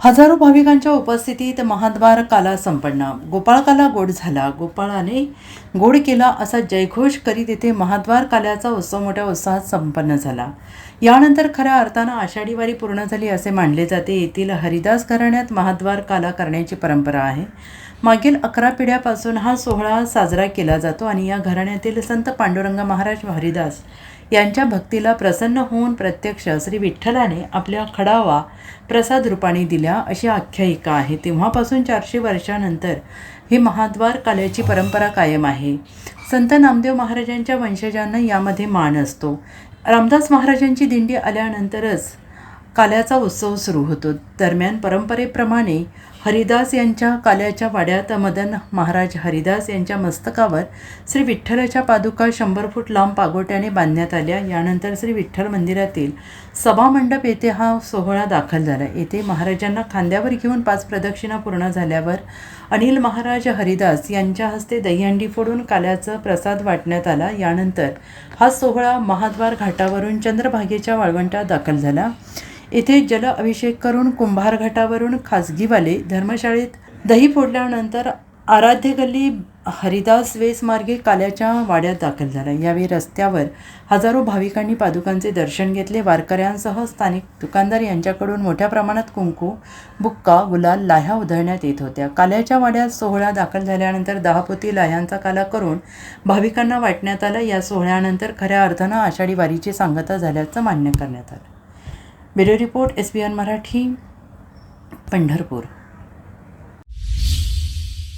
हजारो भाविकांच्या उपस्थितीत महाद्वार काला संपन्न. गोपाळकाला गोड झाला, गोपाळाने गोड केला असा जयघोष करीत येथे महाद्वार काल्याचा उत्सव मोठ्या उत्साहात संपन्न झाला. यानंतर खऱ्या अर्थानं आषाढी वारी पूर्ण झाली असे मानले जाते. येथील हरिदास घराण्यात महाद्वार काला करण्याची परंपरा आहे. मागील 11 पिढ्यापासून हा सोहळा साजरा केला जातो आणि या घराण्यातील संत पांडुरंग महाराज हरिदास यांच्या भक्तीला प्रसन्न होऊन प्रत्यक्ष श्री विठ्ठलाने आपल्या खडावा प्रसाद रूपाने दिल्या अशी आख्यायिका आहे. तेव्हापासून 400 वर्षानंतर ही महाद्वार काल्याची परंपरा कायम आहे. संत नामदेव महाराजांच्या वंशजांना यामध्ये मान असतो. रामदास महाराजांची दिंडी आल्यानंतरच काल्याचा उत्सव सुरू होतो. दरम्यान परंपरेप्रमाणे हरिदास यांच्या काल्याच्या वाड्यात मदन महाराज हरिदास यांच्या मस्तकावर श्री विठ्ठलाच्या पादुका 100 फूट लांब पागोट्याने बांधण्यात आल्या. यानंतर श्री विठ्ठल मंदिरातील सभामंडप येथे हा सोहळा दाखल झाला. येथे महाराजांना खांद्यावर घेऊन 5 प्रदक्षिणा पूर्ण झाल्यावर अनिल महाराज हरिदास यांच्या हस्ते दहीहंडी फोडून काल्याचा प्रसाद वाटण्यात आला. यानंतर हा सोहळा महाद्वार घाटावरून चंद्रभागेच्या वाळवंटात दाखल झाला. येथे जल अभिषेक करून कुंभार घाटावरून खाजगीवाले धर्मशाळेत दही फोडल्यानंतर आराध्य गल्ली हरिदास वेस मार्गे काल्याच्या वाड्यात दाखल झाला. यावेळी रस्त्यावर हजारो भाविकांनी पादुकांचे दर्शन घेतले. वारकऱ्यांसह स्थानिक दुकानदार यांच्याकडून मोठ्या प्रमाणात कुंकू, बुक्का, गुलाल, लाह्या उधळण्यात येत होत्या. काल्याच्या वाड्यात सोहळा दाखल झाल्यानंतर 10 पोती लाह्यांचा काला करून भाविकांना वाटण्यात आला. या सोहळ्यानंतर खऱ्या अर्थानं आषाढी वारीची सांगता झाल्याचं मान्य करण्यात आलं. Bureau report SBN Marathi, Pandharpur.